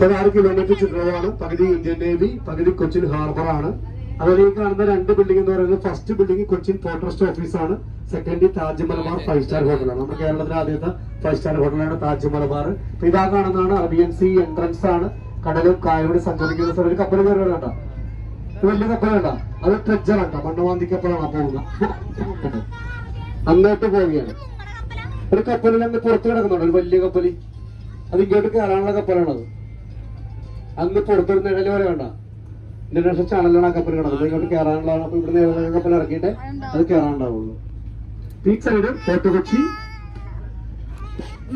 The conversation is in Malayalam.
16 കിലോമീറ്റർ ചുറ്റളവാണ്. പകുതി ഇന്ത്യൻ നേവി, പകുതി കൊച്ചിൻ ഹാർബർ ആണ്. അതുപോലെ ഈ കാണുന്ന 2 ബിൽഡിംഗ് എന്ന് പറയുന്നത് first building Cochin port trust ഓഫീസാണ്. സെക്കൻഡ് താജ് മലബാർ 5 സ്റ്റാർ ഹോട്ടലാണ്. നമ്മുടെ കേരളത്തിലെ ആദ്യത്തെ 5 സ്റ്റാർ ഹോട്ടലാണ് താജ് മലബാർ. ഇതാ കാണുന്നതാണ് അറബിയൻ സീ എൻട്രൻസ് ആണ്. കടലും കായോട് സഞ്ചരിക്കുന്ന സ്ഥലം. ഒരു കപ്പൽ കയറി വേണ്ട, വലിയ കപ്പൽ വേണ്ട, അത് ട്രെജർ ആണ്, മണ്ണവാന്തി കപ്പലാണ് പോകുന്നത്. അങ്ങോട്ട് പോവുകയാണ്. ഒരു കപ്പലിൽ അങ്ങ് പുറത്ത് കിടക്കുന്നുണ്ട്, ഒരു വലിയ കപ്പല്. അത് ഇങ്ങോട്ട് കയറാനുള്ള കപ്പലാണത്. അന്ന് പുറത്തൊരു നിഴല് വരെ വേണ്ട, ഇന്റർനാഷണൽ ചാനലാണ് ആ കപ്പൽ കിടക്കുന്നത്. ഇങ്ങോട്ട് കയറാനുള്ളതാണ്. അപ്പൊ ഇവിടെ കപ്പൽ ഇറക്കിയിട്ട് അത് കയറാനുണ്ടാവുള്ളൂ. Peak side Fort Kochi,